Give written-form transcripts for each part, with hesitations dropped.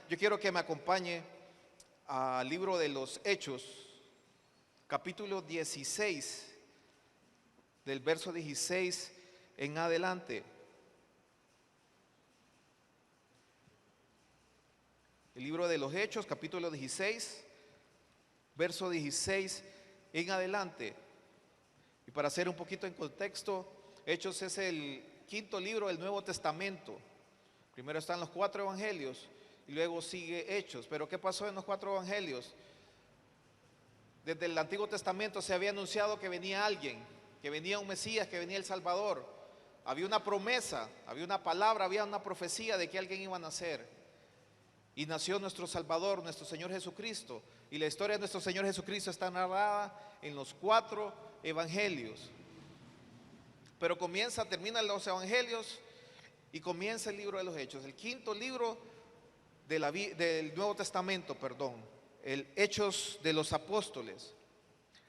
yo quiero que me acompañe al libro de los Hechos, capítulo 16, del verso 16 en adelante. El libro de los Hechos, capítulo 16, verso 16 en adelante. Y para hacer un poquito en contexto, Hechos es el quinto libro del Nuevo Testamento. Primero están los 4 evangelios y luego sigue Hechos. Pero ¿qué pasó en los 4 evangelios? Desde el Antiguo Testamento se había anunciado que venía alguien, que venía un Mesías, que venía el Salvador. Había una promesa, había una palabra, había una profecía de que alguien iba a nacer. Y nació nuestro Salvador, nuestro Señor Jesucristo. Y la historia de nuestro Señor Jesucristo está narrada en los 4 evangelios. Pero terminan los evangelios y comienza el libro de los Hechos, el quinto libro del Nuevo Testamento, el Hechos de los Apóstoles.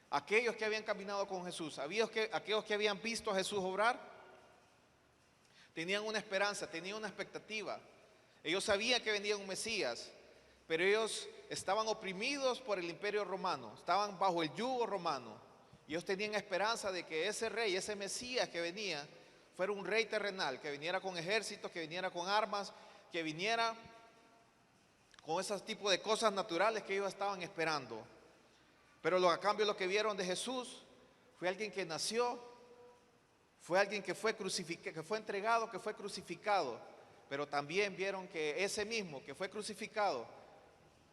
Aquellos que habían caminado con Jesús, aquellos que habían visto a Jesús obrar, tenían una esperanza, tenían una expectativa. Ellos sabían que venía un Mesías, pero ellos estaban oprimidos por el imperio romano, estaban bajo el yugo romano. Y ellos tenían esperanza de que ese rey, ese Mesías que venía, fuera un rey terrenal, que viniera con ejércitos, que viniera con armas, que viniera con ese tipo de cosas naturales que ellos estaban esperando. Pero a cambio lo que vieron de Jesús fue alguien que nació, fue alguien que fue crucificado, que fue entregado, que fue crucificado. Pero también vieron que ese mismo que fue crucificado,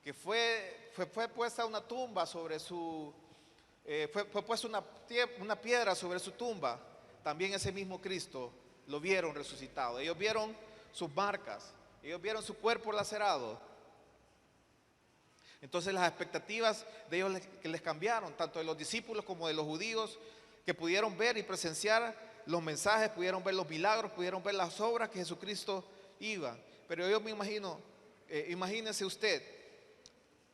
que fue puesta una tumba sobre fue puesta una piedra sobre su tumba, también ese mismo Cristo lo vieron resucitado. Ellos vieron sus marcas, ellos vieron su cuerpo lacerado. Entonces las expectativas de ellos que les cambiaron, tanto de los discípulos como de los judíos, que pudieron ver y presenciar los mensajes, pudieron ver los milagros, pudieron ver las obras que Jesucristo iba. Pero yo me imagino, imagínese usted,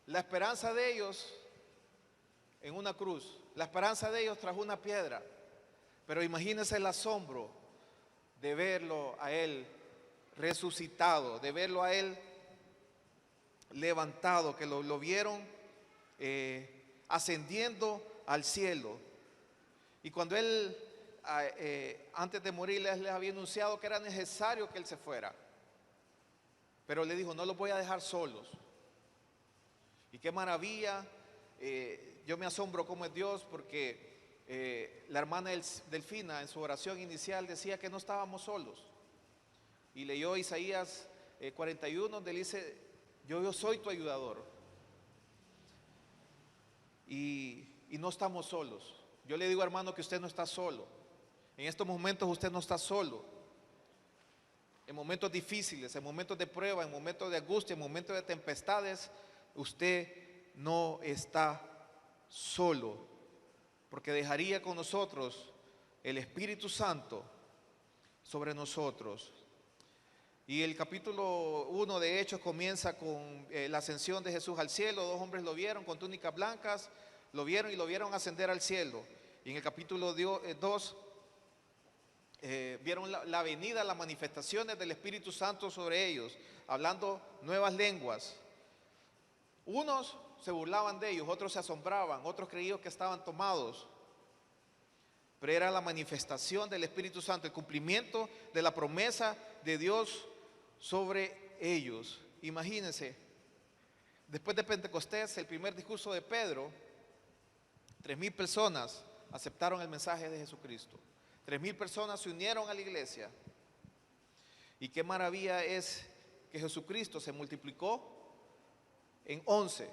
la esperanza de ellos en una cruz, la esperanza de ellos tras una piedra, pero imagínese el asombro de verlo a Él resucitado, de verlo a Él levantado, que lo vieron ascendiendo al cielo. Y cuando Él, antes de morir, les había anunciado que era necesario que Él se fuera, pero le dijo: no los voy a dejar solos. Y qué maravilla, yo me asombro cómo es Dios, porque la hermana Delfina en su oración inicial decía que no estábamos solos. Y leyó Isaías 41, donde dice: yo soy tu ayudador. Y no estamos solos. Yo le digo, hermano, que usted no está solo. En estos momentos usted no está solo. En momentos difíciles, en momentos de prueba, en momentos de angustia, en momentos de tempestades, usted no está solo, porque dejaría con nosotros el Espíritu Santo sobre nosotros. Y el capítulo 1 de Hechos comienza con la ascensión de Jesús al cielo. 2 hombres lo vieron con túnicas blancas, lo vieron ascender al cielo. Y en el capítulo 2 vieron la venida, las manifestaciones del Espíritu Santo sobre ellos, hablando nuevas lenguas. Unos se burlaban de ellos, otros se asombraban, otros creían que estaban tomados. Pero era la manifestación del Espíritu Santo, el cumplimiento de la promesa de Dios sobre ellos. Imagínense, después de Pentecostés, el primer discurso de Pedro, 3,000 personas aceptaron el mensaje de Jesucristo. 3,000 personas se unieron a la iglesia. Y qué maravilla es que Jesucristo se multiplicó en 11.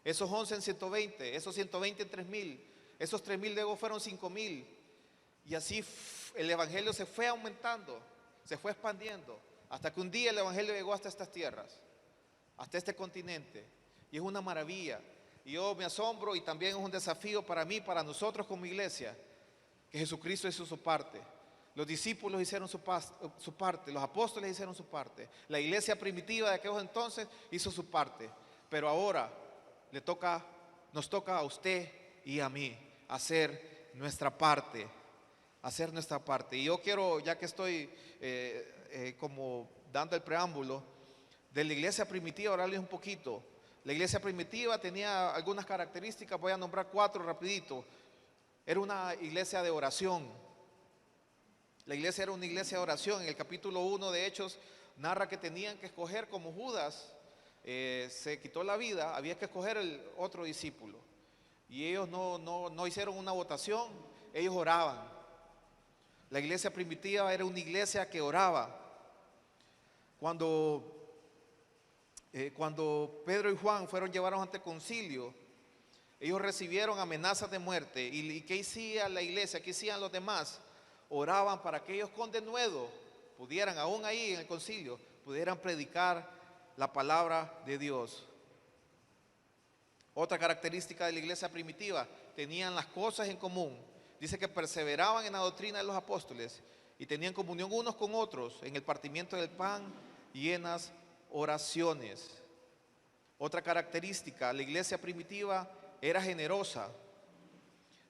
Esos 11 en 120, esos 120 en 3,000, esos 3,000 luego fueron 5,000. Y así el evangelio se fue aumentando, se fue expandiendo, hasta que un día el evangelio llegó hasta estas tierras, hasta este continente. Y es una maravilla. Y yo me asombro, y también es un desafío para mí, para nosotros como iglesia, que Jesucristo hizo su parte. Los discípulos hicieron su parte, los apóstoles hicieron su parte, la iglesia primitiva de aquellos entonces hizo su parte. Pero ahora nos toca a usted y a mí hacer nuestra parte. Y yo quiero, ya que estoy como dando el preámbulo, de la iglesia primitiva, hablarles un poquito. La iglesia primitiva tenía algunas características, voy a nombrar 4 rapidito. Era una iglesia de oración. La iglesia era una iglesia de oración. En el capítulo 1 de Hechos narra que tenían que escoger, como Judas se quitó la vida, había que escoger el otro discípulo. Y ellos no hicieron una votación, ellos oraban. La iglesia primitiva era una iglesia que oraba. Cuando Pedro y Juan fueron llevados ante el concilio, ellos recibieron amenazas de muerte. ¿Y qué hacía la iglesia? ¿Qué hacían los demás? Oraban para que ellos con denuedo pudieran, aún ahí en el concilio, pudieran predicar la palabra de Dios. Otra característica de la iglesia primitiva, tenían las cosas en común. Dice que perseveraban en la doctrina de los apóstoles y tenían comunión unos con otros en el partimiento del pan y en las oraciones. Otra característica, la iglesia primitiva era generosa.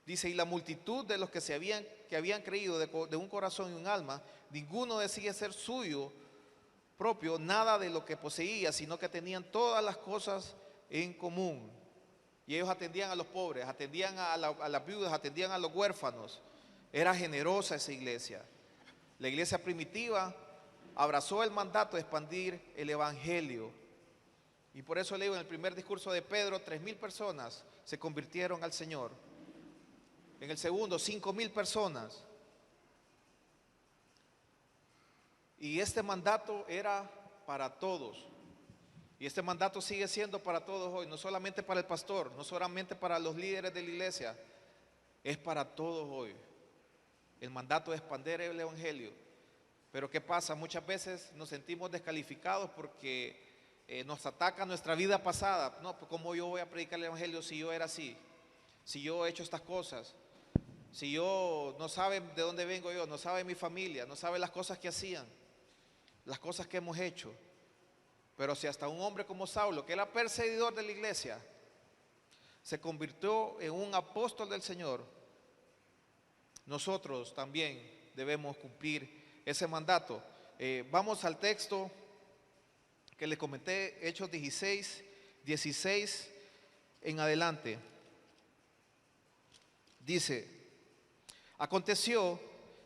Dice, y la multitud de los que habían creído de un corazón y un alma, ninguno decía ser suyo propio nada de lo que poseía, sino que tenían todas las cosas en común. Y ellos atendían a los pobres, atendían a las viudas, atendían a los huérfanos. Era generosa esa iglesia. La iglesia primitiva abrazó el mandato de expandir el evangelio. Y por eso leo en el primer discurso de Pedro, 3,000 personas se convirtieron al Señor. En el segundo, 5,000 personas. Y este mandato era para todos. Y este mandato sigue siendo para todos hoy, no solamente para el pastor, no solamente para los líderes de la iglesia, es para todos hoy. El mandato de expandir el evangelio. Pero ¿qué pasa? Muchas veces nos sentimos descalificados porque nos ataca nuestra vida pasada. No, pues ¿cómo yo voy a predicar el evangelio si yo era así? Si yo he hecho estas cosas. Si yo no saben de dónde vengo yo, no sabe mi familia, no sabe las cosas que hacían, las cosas que hemos hecho. Pero si hasta un hombre como Saulo, que era perseguidor de la iglesia, se convirtió en un apóstol del Señor, nosotros también debemos cumplir ese mandato. Vamos al texto que les comenté, Hechos 16, 16 en adelante. Dice, aconteció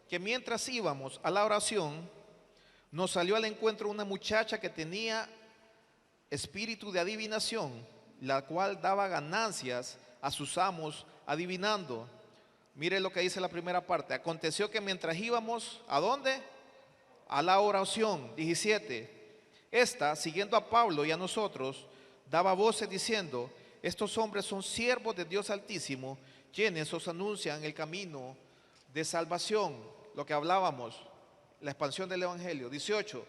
que mientras íbamos a la oración, nos salió al encuentro una muchacha que tenía espíritu de adivinación, la cual daba ganancias a sus amos adivinando. Mire lo que dice la primera parte. Aconteció que mientras íbamos, ¿a dónde? A la oración. 17. Esta, siguiendo a Pablo y a nosotros, daba voces diciendo, estos hombres son siervos de Dios Altísimo, quienes os anuncian el camino de salvación. Lo que hablábamos, la expansión del evangelio. 18.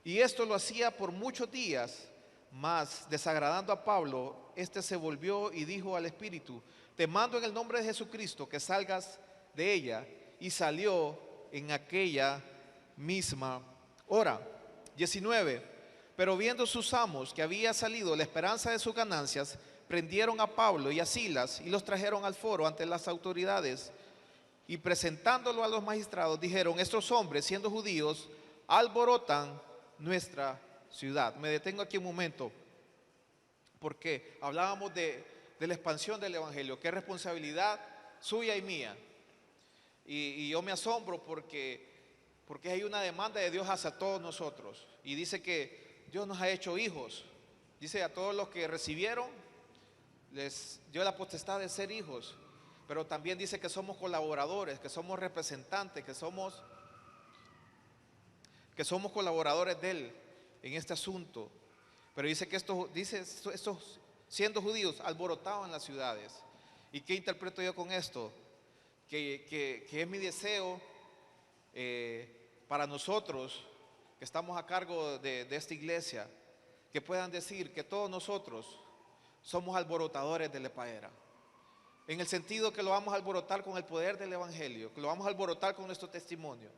Y esto lo hacía por muchos días, mas desagradando a Pablo, este se volvió y dijo al espíritu, te mando en el nombre de Jesucristo que salgas de ella. Y salió en aquella misma hora. 19. Pero viendo sus amos que había salido la esperanza de sus ganancias, prendieron a Pablo y a Silas y los trajeron al foro ante las autoridades. Y presentándolo a los magistrados, dijeron, estos hombres, siendo judíos, alborotan nuestra ciudad. Me detengo aquí un momento, porque hablábamos de la expansión del evangelio, que es responsabilidad suya y mía. Y yo me asombro porque hay una demanda de Dios hacia todos nosotros. Y dice que Dios nos ha hecho hijos. Dice a todos los que recibieron, les dio la potestad de ser hijos. Pero también dice que somos colaboradores, que somos representantes, que somos colaboradores de Él en este asunto. Pero dice que estos siendo judíos alborotaban las ciudades. ¿Y qué interpreto yo con esto? Que es mi deseo para nosotros que estamos a cargo de esta iglesia, que puedan decir que todos nosotros somos alborotadores de la paera. En el sentido que lo vamos a alborotar con el poder del evangelio, que lo vamos a alborotar con nuestro testimonio.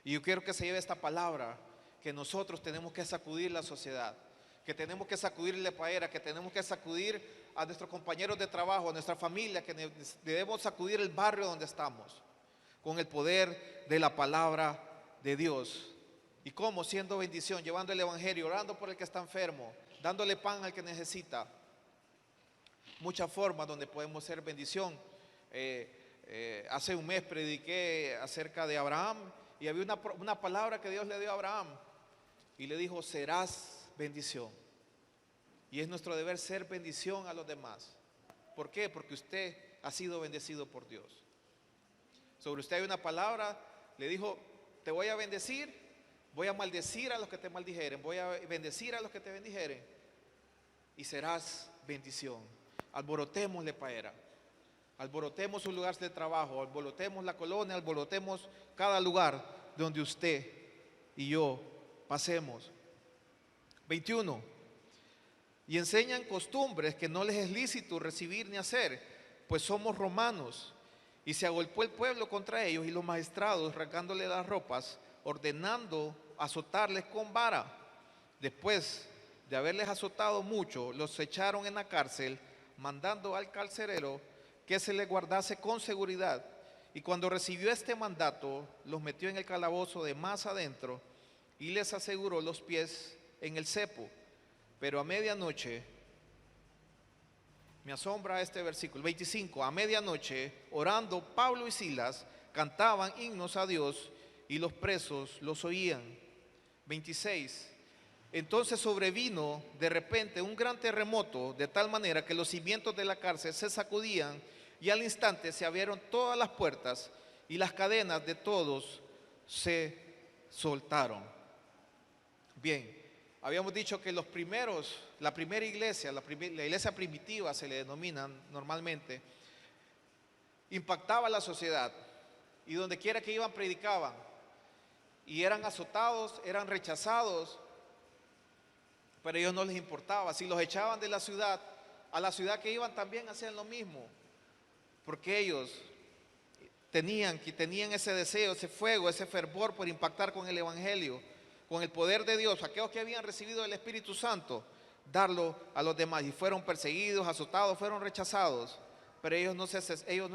Y yo quiero que se lleve esta palabra, que nosotros tenemos que sacudir la sociedad, que tenemos que sacudir la paera, que tenemos que sacudir a nuestros compañeros de trabajo, a nuestra familia, que debemos sacudir el barrio donde estamos, con el poder de la palabra de Dios. ¿Y cómo? Siendo bendición, llevando el evangelio, orando por el que está enfermo, dándole pan al que necesita. Muchas formas donde podemos ser bendición. Hace un mes prediqué acerca de Abraham y había una palabra que Dios le dio a Abraham y le dijo: serás bendición. Y es nuestro deber ser bendición a los demás. ¿Por qué? Porque usted ha sido bendecido por Dios. Sobre usted hay una palabra, le dijo: te voy a bendecir, voy a maldecir a los que te maldijeren, voy a bendecir a los que te bendijeren y serás bendición. Alborotémosle Paera, alborotemos su lugar de trabajo, alborotemos la colonia, alborotemos cada lugar donde usted y yo pasemos. 21. Y enseñan costumbres que no les es lícito recibir ni hacer, pues somos romanos. Y se agolpó el pueblo contra ellos y los magistrados, arrancándole las ropas, ordenando azotarles con vara. Después de haberles azotado mucho, los echaron en la cárcel, mandando al carcelero que se les guardase con seguridad. Y cuando recibió este mandato, los metió en el calabozo de más adentro y les aseguró los pies en el cepo. Pero a medianoche, me asombra este versículo, 25, a medianoche, orando, Pablo y Silas cantaban himnos a Dios y los presos los oían. 26, entonces sobrevino de repente un gran terremoto, de tal manera que los cimientos de la cárcel se sacudían y al instante se abrieron todas las puertas y las cadenas de todos se soltaron. Bien. Habíamos dicho que la primera iglesia, la iglesia primitiva se le denomina normalmente, impactaba a la sociedad y donde quiera que iban predicaban y eran azotados, eran rechazados, pero a ellos no les importaba. Si los echaban de la ciudad, a la ciudad que iban también hacían lo mismo, porque ellos tenían ese deseo, ese fuego, ese fervor por impactar con el evangelio, con el poder de Dios, aquellos que habían recibido el Espíritu Santo, darlo a los demás. Y fueron perseguidos, azotados, fueron rechazados, pero ellos no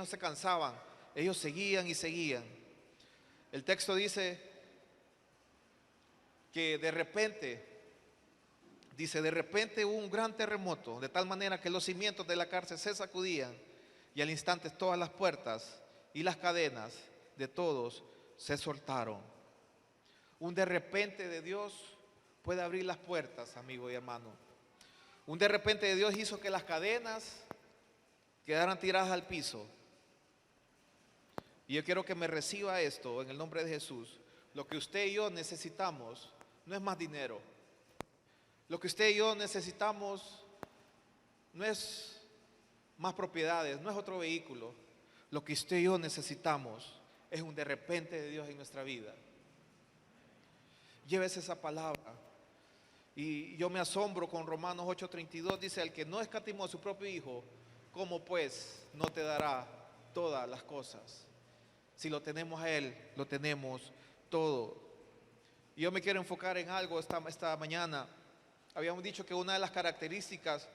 se cansaban, ellos seguían y seguían. El texto dice que de repente hubo un gran terremoto, de tal manera que los cimientos de la cárcel se sacudían y al instante todas las puertas y las cadenas de todos se soltaron. Un de repente de Dios puede abrir las puertas, amigo y hermano. Un de repente de Dios hizo que las cadenas quedaran tiradas al piso. Y yo quiero que me reciba esto en el nombre de Jesús. Lo que usted y yo necesitamos no es más dinero. Lo que usted y yo necesitamos no es más propiedades, no es otro vehículo. Lo que usted y yo necesitamos es un de repente de Dios en nuestra vida. Llévese esa palabra. Y yo me asombro con Romanos 8:32, dice: el que no escatimó a su propio hijo, ¿cómo pues no te dará todas las cosas? Si lo tenemos a Él, lo tenemos todo. Y yo me quiero enfocar en algo esta mañana. Habíamos dicho que una de las características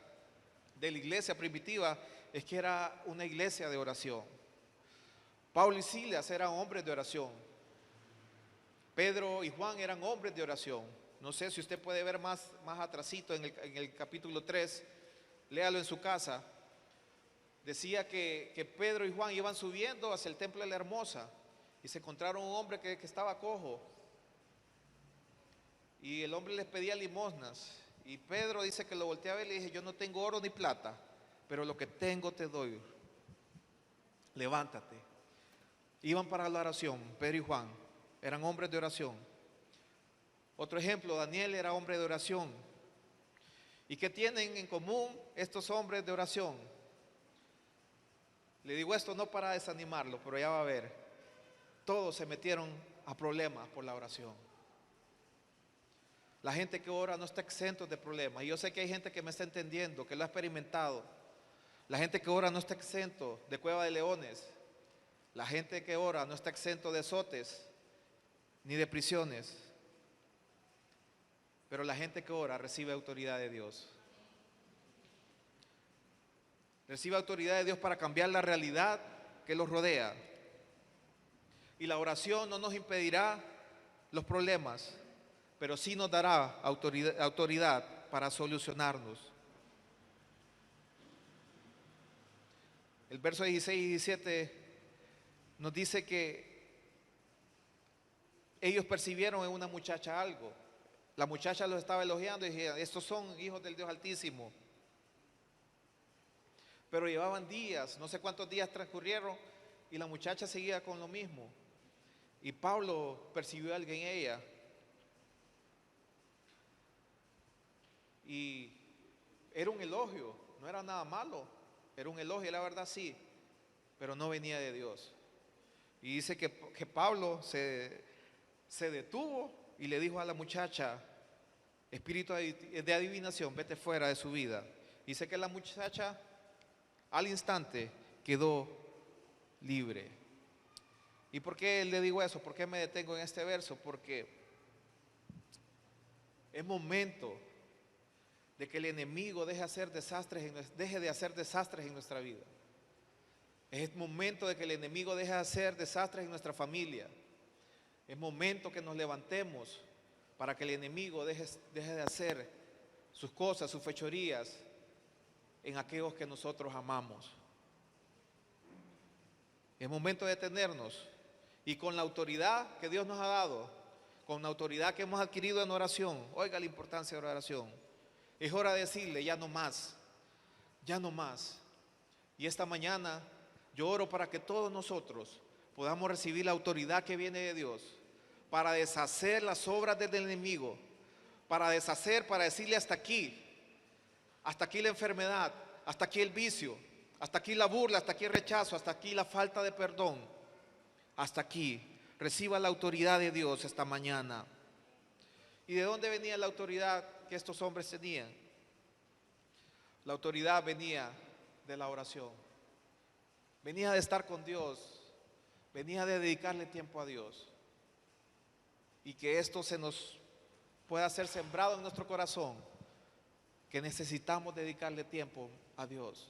de la iglesia primitiva es que era una iglesia de oración. Pablo y Silas eran hombres de oración. Pedro y Juan eran hombres de oración. No sé si usted puede ver más atrasito en el capítulo 3, léalo en su casa. Decía que Pedro y Juan iban subiendo hacia el templo de la Hermosa y se encontraron un hombre que estaba cojo. Y el hombre les pedía limosnas. Y Pedro dice que lo volteé a ver y le dije: yo no tengo oro ni plata, pero lo que tengo te doy. Levántate. Iban para la oración, Pedro y Juan. Eran hombres de oración. Otro ejemplo, Daniel era hombre de oración. ¿Y qué tienen en común estos hombres de oración? Le digo esto no para desanimarlo, pero ya va a ver. Todos se metieron a problemas por la oración. La gente que ora no está exento de problemas. Y yo sé que hay gente que me está entendiendo, que lo ha experimentado. La gente que ora no está exento de cueva de leones. La gente que ora no está exento de azotes ni de prisiones, pero la gente que ora recibe autoridad de Dios. Recibe autoridad de Dios para cambiar la realidad que los rodea. Y la oración no nos impedirá los problemas. pero sí nos dará autoridad para solucionarnos. El verso 16 y 17 nos dice que ellos percibieron en una muchacha algo. La muchacha los estaba elogiando y decía, estos son hijos del Dios Altísimo. Pero llevaban días, no sé cuántos días transcurrieron, y la muchacha seguía con lo mismo. Y Pablo percibió algo en ella. Y era un elogio, no era nada malo, era un elogio, la verdad sí, pero no venía de Dios. Y dice que Pablo se detuvo y le dijo a la muchacha, espíritu de adivinación, vete fuera de su vida. Dice que la muchacha al instante quedó libre. ¿Y por qué le digo eso? ¿Por qué me detengo en este verso? Porque es momento de que el enemigo deje de hacer desastres en nuestra vida. Es momento de que el enemigo deje de hacer desastres en nuestra familia. Es momento que nos levantemos para que el enemigo deje de hacer sus cosas, sus fechorías en aquellos que nosotros amamos. Es momento de detenernos y con la autoridad que Dios nos ha dado, con la autoridad que hemos adquirido en oración, oiga la importancia de la oración, es hora de decirle ya no más, ya no más. Y esta mañana yo oro para que todos nosotros podamos recibir la autoridad que viene de Dios para deshacer las obras del enemigo, para decirle hasta aquí la enfermedad, hasta aquí el vicio, hasta aquí la burla, hasta aquí el rechazo, hasta aquí la falta de perdón, hasta aquí. Reciba la autoridad de Dios esta mañana. ¿Y de dónde venía la autoridad que estos hombres tenían? La autoridad venía de la oración, venía de estar con Dios, venía de dedicarle tiempo a Dios. Y que esto se nos pueda ser sembrado en nuestro corazón, que necesitamos dedicarle tiempo a Dios.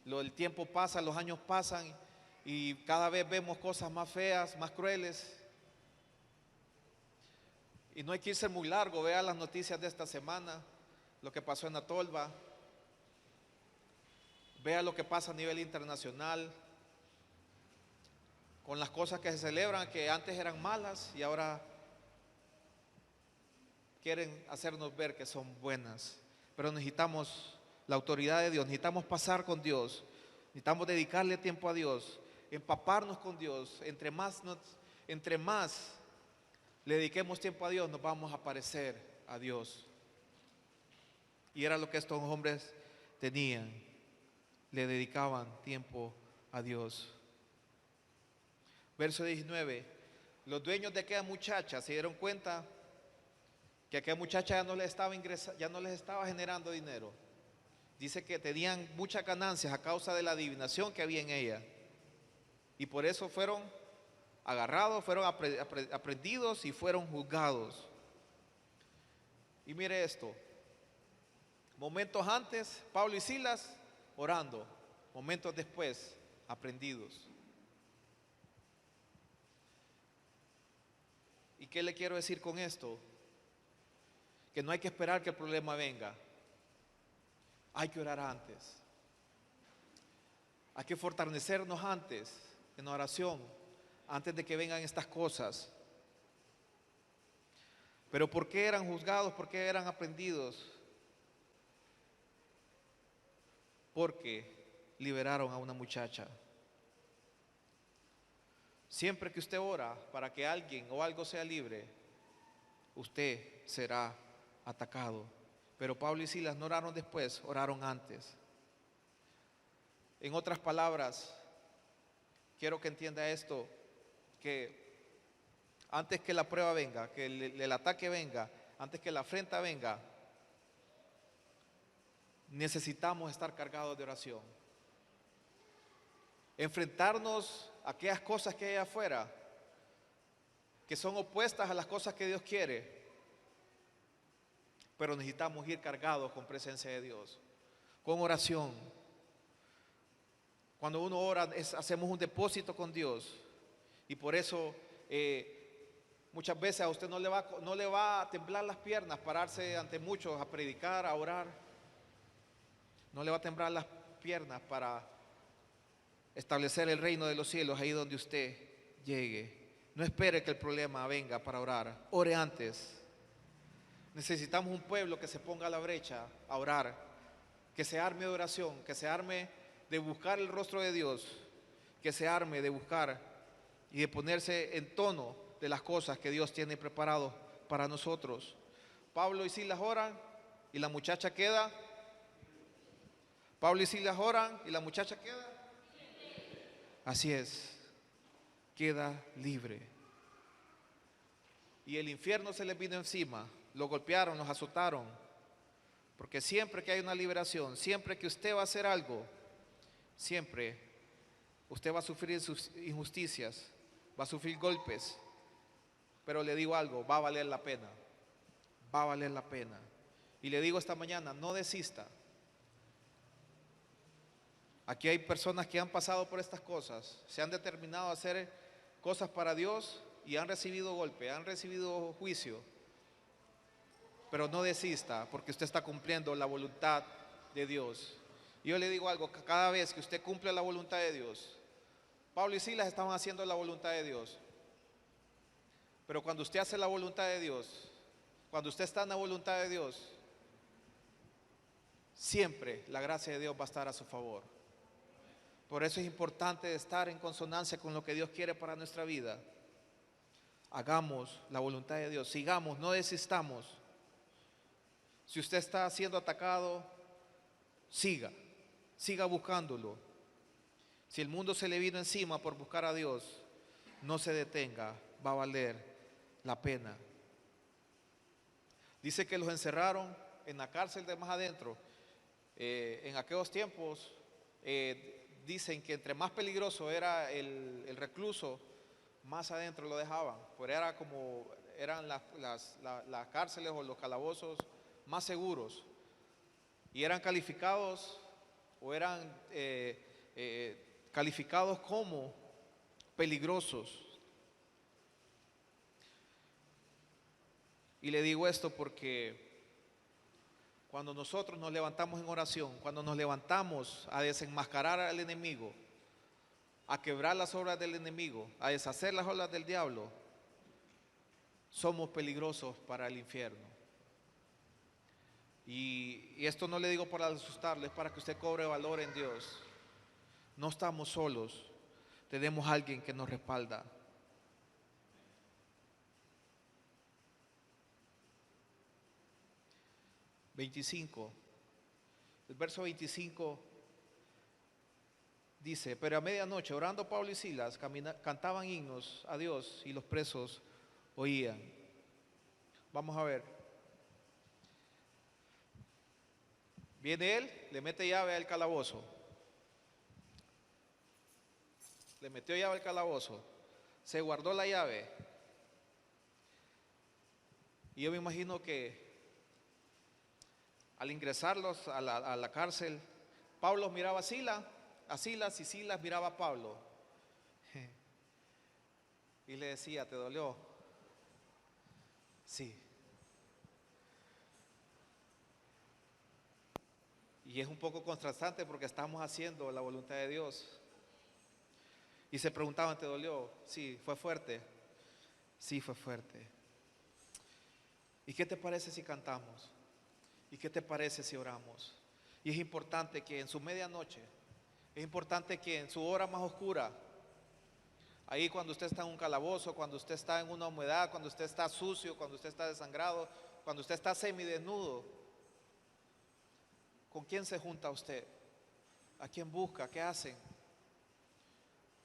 El tiempo pasa, los años pasan y cada vez vemos cosas más feas, más crueles. Y no hay que irse muy largo, vea las noticias de esta semana, lo que pasó en Atolva, vea lo que pasa a nivel internacional, con las cosas que se celebran, que antes eran malas y ahora quieren hacernos ver que son buenas. Pero necesitamos la autoridad de Dios, necesitamos pasar con Dios, necesitamos dedicarle tiempo a Dios, empaparnos con Dios. Entre más le dediquemos tiempo a Dios, nos vamos a parecer a Dios. Y era lo que estos hombres tenían, le dedicaban tiempo a Dios. Verso 19, los dueños de aquella muchacha se dieron cuenta que aquella muchacha ya no les estaba generando dinero. Dice que tenían muchas ganancias a causa de la adivinación que había en ella. Y por eso fueron agarrados, fueron aprendidos y fueron juzgados. Y mire esto, momentos antes, Pablo y Silas orando, momentos después, aprendidos. ¿Y qué le quiero decir con esto? Que no hay que esperar que el problema venga, hay que orar antes, hay que fortalecernos antes en oración, antes de que vengan estas cosas. Pero ¿por qué eran juzgados? ¿Por qué eran aprendidos? Porque liberaron a una muchacha. Siempre que usted ora para que alguien o algo sea libre, usted será atacado. Pero Pablo y Silas no oraron después, oraron antes. En otras palabras, quiero que entienda esto, que antes que la prueba venga, que el ataque venga, antes que la afrenta venga, necesitamos estar cargados de oración. Enfrentarnos a aquellas cosas que hay afuera, que son opuestas a las cosas que Dios quiere. Pero necesitamos ir cargados con presencia de Dios, con oración. Cuando uno ora, hacemos un depósito con Dios. Y por eso Muchas veces a usted no le va a temblar las piernas pararse ante muchos a predicar, a orar. No le va a temblar las piernas para establecer el reino de los cielos ahí donde usted llegue. No espere que el problema venga para orar. Ore antes. Necesitamos un pueblo que se ponga a la brecha a orar, que se arme de oración, que se arme de buscar el rostro de Dios, que se arme de buscar y de ponerse en tono de las cosas que Dios tiene preparado para nosotros. Pablo y Silas oran y la muchacha queda. Pablo y Silas oran y la muchacha queda. Así es, queda libre. Y el infierno se les vino encima, lo golpearon, los azotaron. Porque siempre que hay una liberación, siempre que usted va a hacer algo, siempre usted va a sufrir sus injusticias, va a sufrir golpes. Pero le digo algo, va a valer la pena, va a valer la pena. Y le digo esta mañana, no desista. Aquí hay personas que han pasado por estas cosas, se han determinado a hacer cosas para Dios y han recibido golpe, han recibido juicio. Pero no desista porque usted está cumpliendo la voluntad de Dios. Y yo le digo algo, cada vez que usted cumple la voluntad de Dios, Pablo y Silas estaban haciendo la voluntad de Dios. Pero cuando usted hace la voluntad de Dios, cuando usted está en la voluntad de Dios, siempre la gracia de Dios va a estar a su favor. Por eso es importante estar en consonancia con lo que Dios quiere para nuestra vida. Hagamos la voluntad de Dios, sigamos, no desistamos. Si usted está siendo atacado, siga buscándolo. Si el mundo se le vino encima por buscar a Dios, no se detenga, va a valer la pena. Dice que los encerraron en la cárcel de más adentro. En aquellos tiempos dicen que entre más peligroso era el recluso, más adentro lo dejaban. Pero eran las cárceles o los calabozos más seguros. Y eran calificados calificados como peligrosos. Y le digo esto porque cuando nosotros nos levantamos en oración, cuando nos levantamos a desenmascarar al enemigo, a quebrar las obras del enemigo, a deshacer las obras del diablo, somos peligrosos para el infierno. Y esto no le digo para asustarle, es para que usted cobre valor en Dios. No estamos solos, tenemos a alguien que nos respalda. El verso 25 dice: pero a medianoche, orando Pablo y Silas, cantaban himnos a Dios y los presos oían. Vamos a ver. Viene él, le mete llave al calabozo. Le metió llave al calabozo. Se guardó la llave. Y yo me imagino que al ingresarlos a la cárcel, Pablo miraba a Silas y Silas miraba a Pablo. Y le decía: ¿te dolió? Sí. Y es un poco contrastante porque estamos haciendo la voluntad de Dios. Y se preguntaban: ¿te dolió? Sí. ¿Fue fuerte? Sí, fue fuerte. ¿Y qué te parece si cantamos? ¿Y qué te parece si oramos? Y es importante que en su medianoche, es importante que en su hora más oscura, ahí cuando usted está en un calabozo, cuando usted está en una humedad, cuando usted está sucio, cuando usted está desangrado, cuando usted está semidesnudo, ¿con quién se junta usted? ¿A quién busca? ¿Qué hacen?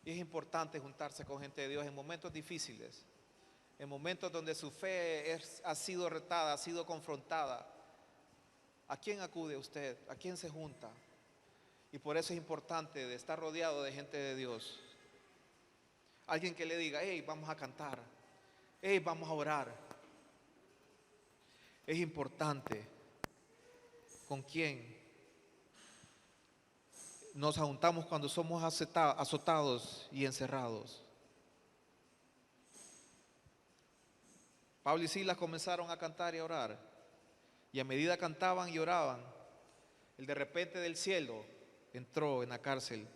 Y es importante juntarse con gente de Dios en momentos difíciles, en momentos donde su fe ha sido retada, ha sido confrontada. ¿A quién acude usted? ¿A quién se junta? Y por eso es importante de estar rodeado de gente de Dios. Alguien que le diga: hey, vamos a cantar, hey, vamos a orar. Es importante con quién nos juntamos cuando somos azotados y encerrados. Pablo y Silas comenzaron a cantar y a orar. Y a medida cantaban y oraban, el de repente del cielo entró en la cárcel.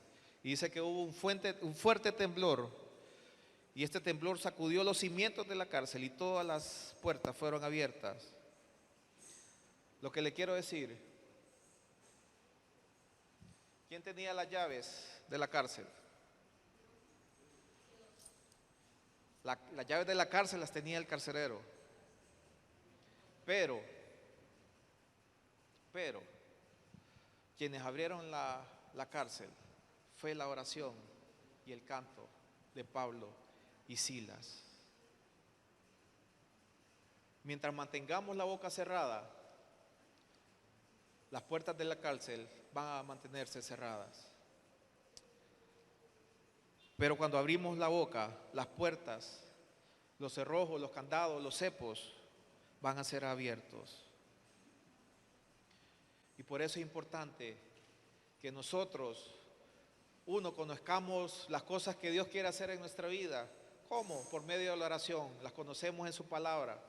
Y dice que hubo un fuerte temblor. Y este temblor sacudió los cimientos de la cárcel y todas las puertas fueron abiertas. Lo que le quiero decir, ¿quién tenía las llaves de la cárcel? Las llaves de la cárcel las tenía el carcelero. Pero, quienes abrieron la cárcel fue la oración y el canto de Pablo y Silas. Mientras mantengamos la boca cerrada, las puertas de la cárcel van a mantenerse cerradas. Pero cuando abrimos la boca, las puertas, los cerrojos, los candados, los cepos van a ser abiertos. Y por eso es importante que nosotros, conozcamos las cosas que Dios quiere hacer en nuestra vida. ¿Cómo? Por medio de la oración. Las conocemos en su palabra.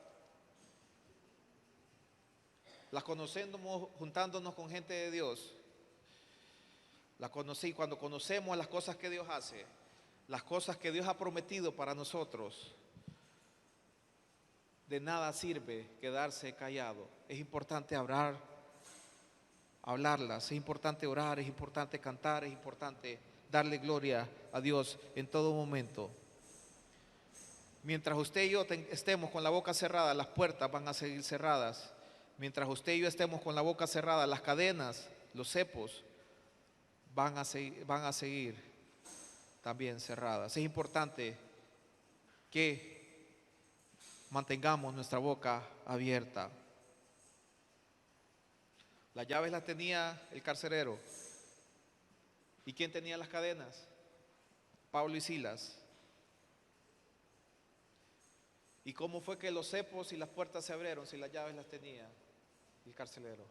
Las conocemos juntándonos con gente de Dios. Cuando conocemos las cosas que Dios hace, las cosas que Dios ha prometido para nosotros, de nada sirve quedarse callado. Es importante hablarlas, es importante orar, es importante cantar, es importante darle gloria a Dios en todo momento. Mientras usted y yo estemos con la boca cerrada, las puertas van a seguir cerradas. Mientras usted y yo estemos con la boca cerrada, las cadenas, los cepos van a seguir también cerradas. Es importante que mantengamos nuestra boca abierta. Las llaves las tenía el carcelero. ¿Y quién tenía las cadenas? Pablo y Silas. ¿Y cómo fue que los cepos y las puertas se abrieron si las llaves las tenía el carcelero?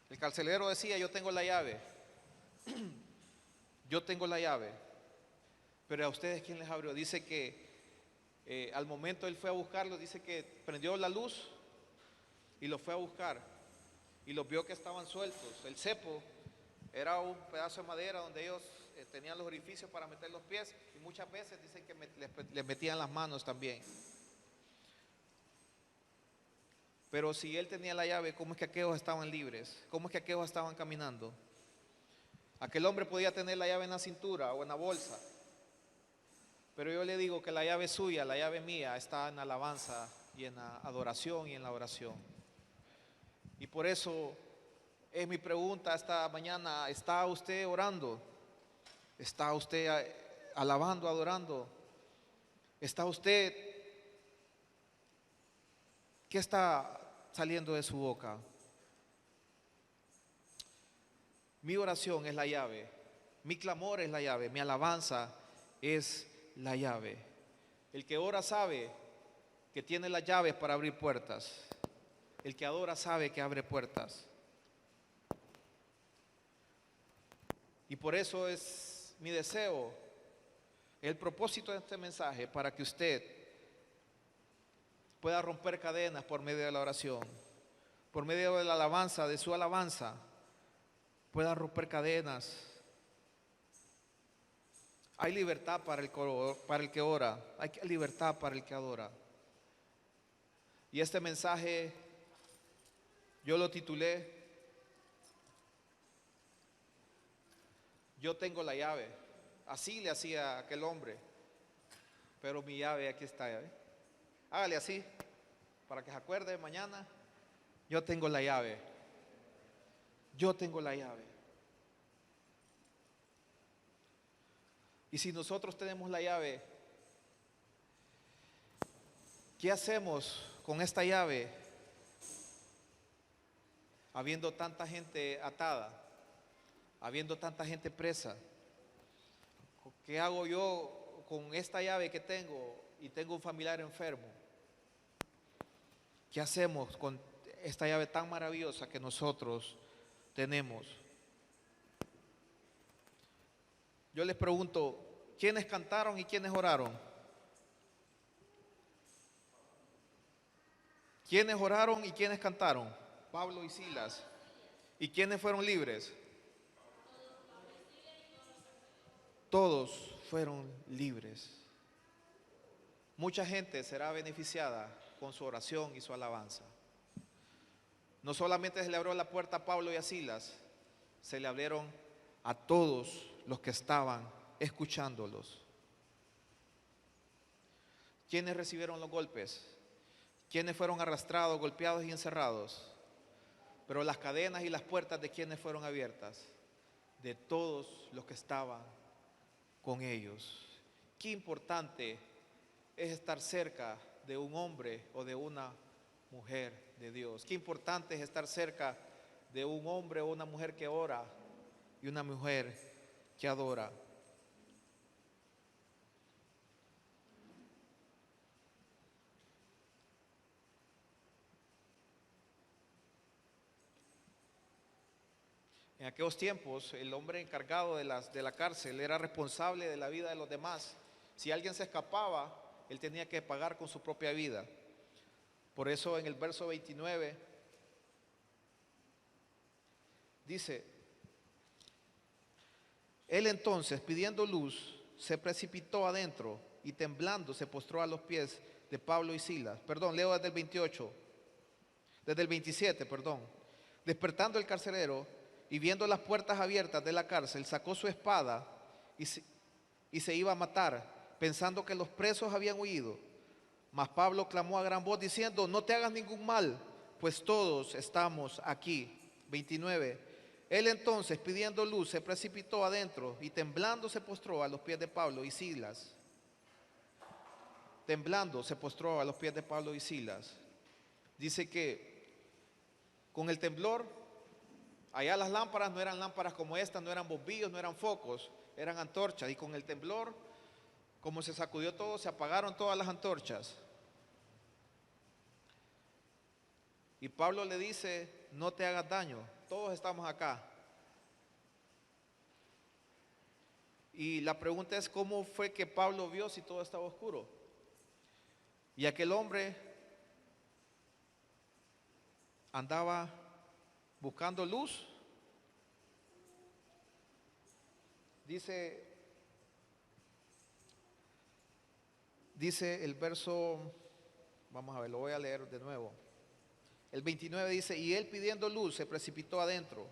El carcelero decía: yo tengo la llave. Yo tengo la llave. Pero a ustedes, ¿quién les abrió? Dice que al momento él fue a buscarlos, dice que prendió la luz y los fue a buscar y los vio que estaban sueltos. El cepo era un pedazo de madera donde ellos tenían los orificios para meter los pies, y muchas veces dicen que les metían las manos también. Pero si él tenía la llave, ¿cómo es que aquellos estaban libres? ¿Cómo es que aquellos estaban caminando? Aquel hombre podía tener la llave en la cintura o en la bolsa, pero yo le digo que la llave suya, la llave mía, está en alabanza y en la adoración y en la oración. Y por eso es mi pregunta esta mañana: ¿está usted orando? ¿Está usted alabando, adorando? ¿Está usted? ¿Qué está saliendo de su boca? Mi oración es la llave, mi clamor es la llave, mi alabanza es la llave. El que ora sabe que tiene las llaves para abrir puertas. El que adora sabe que abre puertas. Y por eso es mi deseo, el propósito de este mensaje, para que usted pueda romper cadenas por medio de la oración, por medio de la alabanza, de su alabanza, pueda romper cadenas. Hay libertad para el que ora, hay libertad para el que adora. Y este mensaje yo lo titulé: yo tengo la llave. Así le hacía aquel hombre, pero mi llave aquí está. Hágale así, para que se acuerde mañana: yo tengo la llave. Yo tengo la llave. Y si nosotros tenemos la llave, ¿qué hacemos con esta llave? Habiendo tanta gente atada, habiendo tanta gente presa, ¿qué hago yo con esta llave que tengo y tengo un familiar enfermo? ¿Qué hacemos con esta llave tan maravillosa que nosotros tenemos? Yo les pregunto: ¿quiénes cantaron y quiénes oraron? ¿Quiénes oraron y quiénes cantaron? Pablo y Silas. ¿Y quiénes fueron libres? Todos fueron libres. Mucha gente será beneficiada con su oración y su alabanza. No solamente se le abrió la puerta a Pablo y a Silas, se le abrieron a todos los que estaban escuchándolos. ¿Quiénes recibieron los golpes? ¿Quiénes fueron arrastrados, golpeados y encerrados? Pero las cadenas y las puertas, ¿de quiénes fueron abiertas? De todos los que estaban con ellos. Qué importante es estar cerca de un hombre o de una mujer de Dios. Qué importante es estar cerca de un hombre o una mujer que ora y una mujer que adora. En aquellos tiempos, el hombre encargado de la cárcel era responsable de la vida de los demás. Si alguien se escapaba, él tenía que pagar con su propia vida. Por eso en el verso 29 dice: él entonces, pidiendo luz, se precipitó adentro y temblando se postró a los pies de Pablo y Silas. Perdón, leo desde el 28, desde el 27, perdón. Despertando el carcelero y viendo las puertas abiertas de la cárcel, sacó su espada y se iba a matar, pensando que los presos habían huido. Mas Pablo clamó a gran voz diciendo: no te hagas ningún mal, pues todos estamos aquí. 29. Él entonces, pidiendo luz, se precipitó adentro y temblando se postró a los pies de Pablo y Silas. Temblando se postró a los pies de Pablo y Silas. Dice que con el temblor, allá las lámparas no eran lámparas como esta, no eran bombillos, no eran focos, eran antorchas. Y con el temblor, como se sacudió todo, se apagaron todas las antorchas. Y Pablo le dice: no te hagas daño, todos estamos acá. Y la pregunta es: ¿cómo fue que Pablo vio si todo estaba oscuro? Y aquel hombre andaba buscando luz. Dice el verso, vamos a ver, lo voy a leer de nuevo. El 29 dice: y él pidiendo luz se precipitó adentro.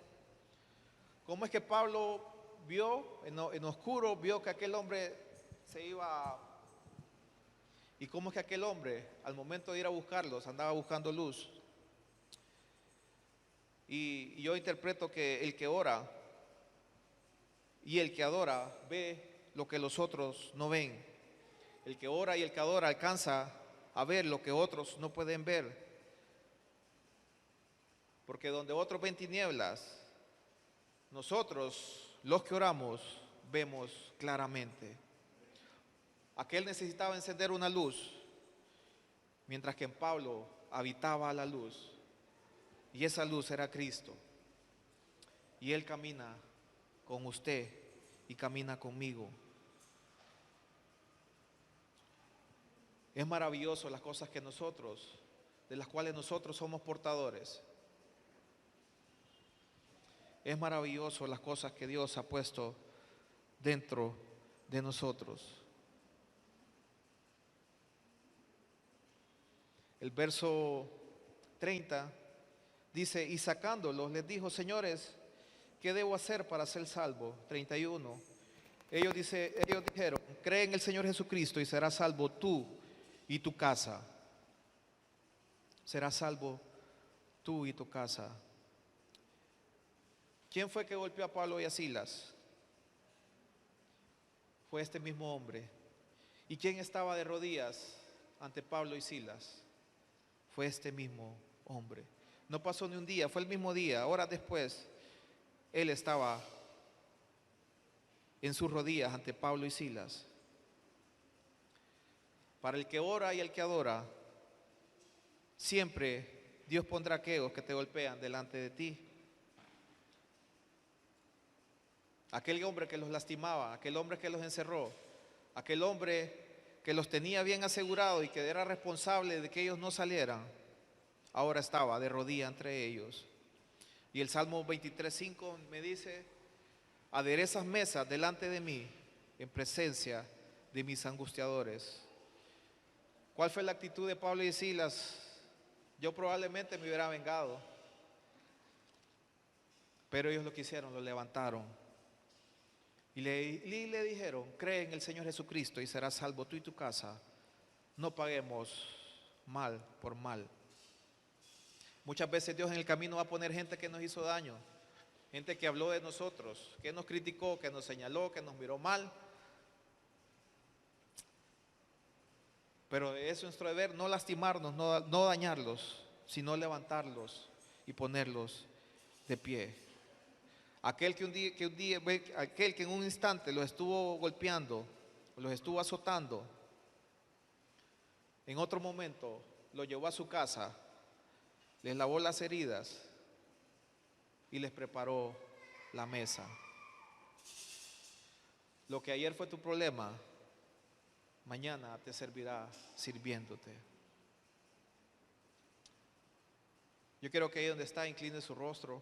¿Cómo es que Pablo vio en oscuro, vio que aquel hombre se iba? ¿Y cómo es que aquel hombre, al momento de ir a buscarlos, andaba buscando luz? Y yo interpreto que el que ora y el que adora ve lo que los otros no ven. El que ora y el que adora alcanza a ver lo que otros no pueden ver. Porque donde otros ven tinieblas, nosotros, los que oramos, vemos claramente. Aquel necesitaba encender una luz, mientras que en Pablo habitaba la luz. Y esa luz era Cristo. Y Él camina con usted y camina conmigo. Es maravilloso las cosas que nosotros, de las cuales nosotros somos portadores. Es maravilloso las cosas que Dios ha puesto dentro de nosotros. El verso 30 dice: y sacándolos les dijo: señores, ¿qué debo hacer para ser salvo? 31. Ellos dijeron: cree en el Señor Jesucristo y serás salvo tú y tu casa. Serás salvo tú y tu casa. ¿Quién fue que golpeó a Pablo y a Silas? Fue este mismo hombre. ¿Y quién estaba de rodillas ante Pablo y Silas? Fue este mismo hombre. No pasó ni un día, fue el mismo día. Horas después, él estaba en sus rodillas ante Pablo y Silas. Para el que ora y el que adora, siempre Dios pondrá aquellos que te golpean delante de ti. Aquel hombre que los lastimaba, aquel hombre que los encerró, aquel hombre que los tenía bien asegurados y que era responsable de que ellos no salieran, ahora estaba de rodilla entre ellos. Y el Salmo 23:5 me dice: aderezas mesas delante de mí en presencia de mis angustiadores. ¿Cuál fue la actitud de Pablo y Silas? Yo probablemente me hubiera vengado, pero ellos lo que hicieron, lo levantaron y le dijeron: cree en el Señor Jesucristo y serás salvo tú y tu casa. No paguemos mal por mal. Muchas veces Dios en el camino va a poner gente que nos hizo daño, gente que habló de nosotros, que nos criticó, que nos señaló, que nos miró mal. Pero es nuestro deber no lastimarnos, no dañarlos, sino levantarlos y ponerlos de pie. Aquel que en un instante los estuvo golpeando, los estuvo azotando, en otro momento los llevó a su casa, les lavó las heridas y les preparó la mesa. Lo que ayer fue tu problema, mañana te servirá sirviéndote. Yo quiero que ahí donde está incline su rostro.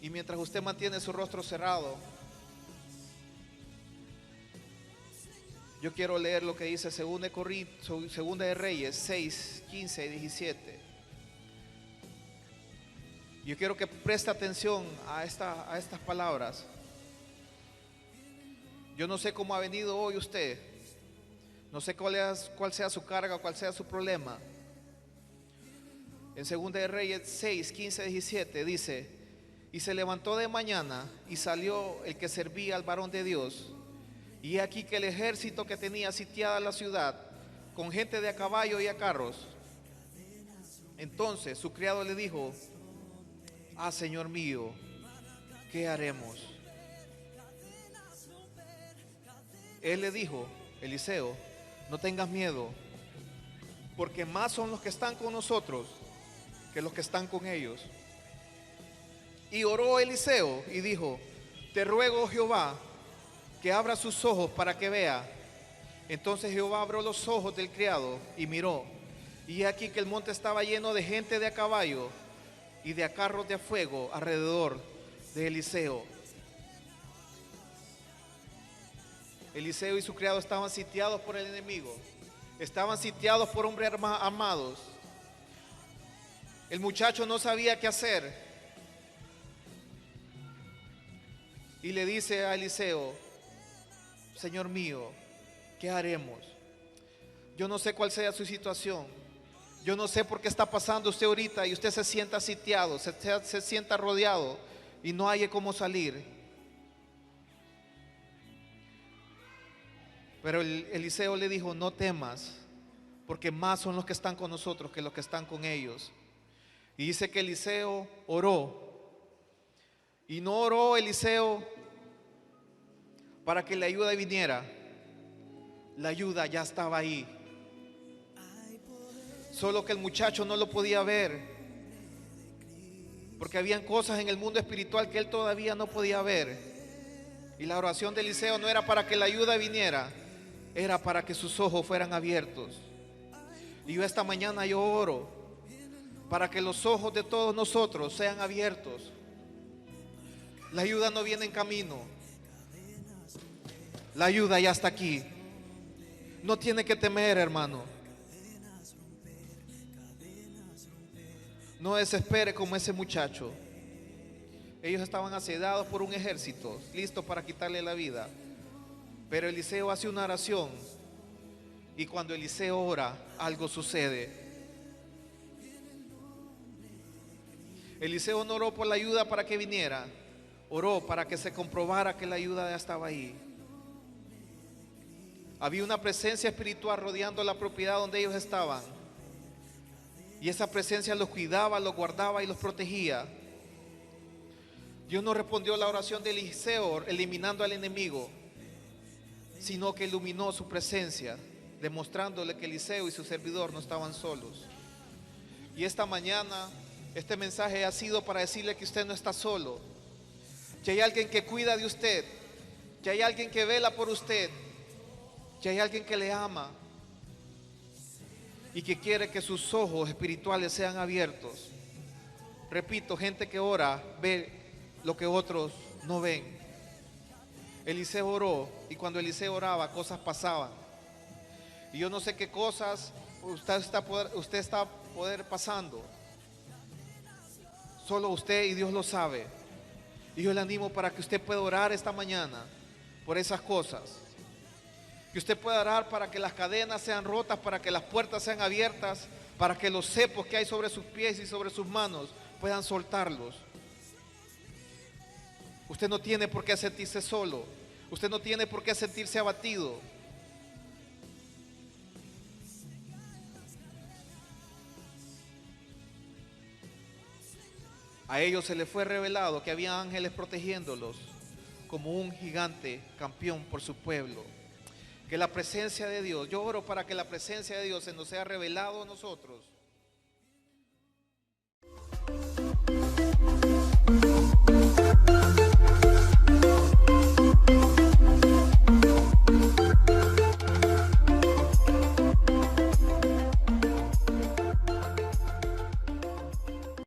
Y mientras usted mantiene su rostro cerrado, yo quiero leer lo que dice Segunda de Reyes 6, 15 y 17. Yo quiero que preste atención a estas palabras. Yo no sé cómo ha venido hoy usted, no sé cuál sea su carga, cuál sea su problema. En Segunda de Reyes 6, 15 y 17 dice: y se levantó de mañana y salió el que servía al varón de Dios, y aquí que el ejército que tenía sitiada la ciudad, con gente de a caballo y a carros. Entonces su criado le dijo: ah, Señor mío, ¿qué haremos? Él le dijo, Eliseo: no tengas miedo, porque más son los que están con nosotros que los que están con ellos. Y oró Eliseo y dijo: te ruego, Jehová, que abra sus ojos para que vea. Entonces Jehová abrió los ojos del criado y miró, y aquí que el monte estaba lleno de gente de a caballo y de a carros de a fuego alrededor de Eliseo. Eliseo y su criado estaban sitiados por el enemigo, estaban sitiados por hombres armados. El muchacho no sabía qué hacer y le dice a Eliseo: Señor mío, ¿qué haremos? Yo no sé cuál sea su situación, yo no sé por qué está pasando usted ahorita y usted se sienta sitiado, se sienta rodeado y no hay cómo salir. Pero Eliseo le dijo: no temas, porque más son los que están con nosotros que los que están con ellos. Y dice que Eliseo oró, y no oró Eliseo para que la ayuda viniera. La ayuda ya estaba ahí, solo que el muchacho no lo podía ver, porque habían cosas en el mundo espiritual que él todavía no podía ver. Y la oración de Eliseo no era para que la ayuda viniera, era para que sus ojos fueran abiertos. Y yo esta mañana yo oro para que los ojos de todos nosotros sean abiertos. La ayuda no viene en camino, la ayuda ya está aquí. No tiene que temer, hermano. No desespere como ese muchacho. Ellos estaban asediados por un ejército, listos para quitarle la vida. Pero Eliseo hace una oración, y cuando Eliseo ora, algo sucede. Eliseo no oró por la ayuda para que viniera, oró para que se comprobara que la ayuda ya estaba ahí. Había una presencia espiritual rodeando la propiedad donde ellos estaban, y esa presencia los cuidaba, los guardaba y los protegía. Dios no respondió la oración de Eliseo eliminando al enemigo, sino que iluminó su presencia, demostrándole que Eliseo y su servidor no estaban solos. Y esta mañana este mensaje ha sido para decirle que usted no está solo, que hay alguien que cuida de usted, que hay alguien que vela por usted, que hay alguien que le ama. y que quiere que sus ojos espirituales sean abiertos. Repito, gente que ora ve lo que otros no ven. Eliseo oró y cuando Eliseo oraba cosas pasaban. Y yo no sé qué cosas usted está poder pasando. Solo usted y Dios lo sabe. Y yo le animo para que usted pueda orar esta mañana por esas cosas. Que usted pueda orar para que las cadenas sean rotas, para que las puertas sean abiertas, para que los cepos que hay sobre sus pies y sobre sus manos puedan soltarlos. Usted no tiene por qué sentirse solo. Usted no tiene por qué sentirse abatido. A ellos se les fue revelado que había ángeles protegiéndolos como un gigante campeón por su pueblo. Que la presencia de Dios, yo oro para que la presencia de Dios se nos sea revelado a nosotros.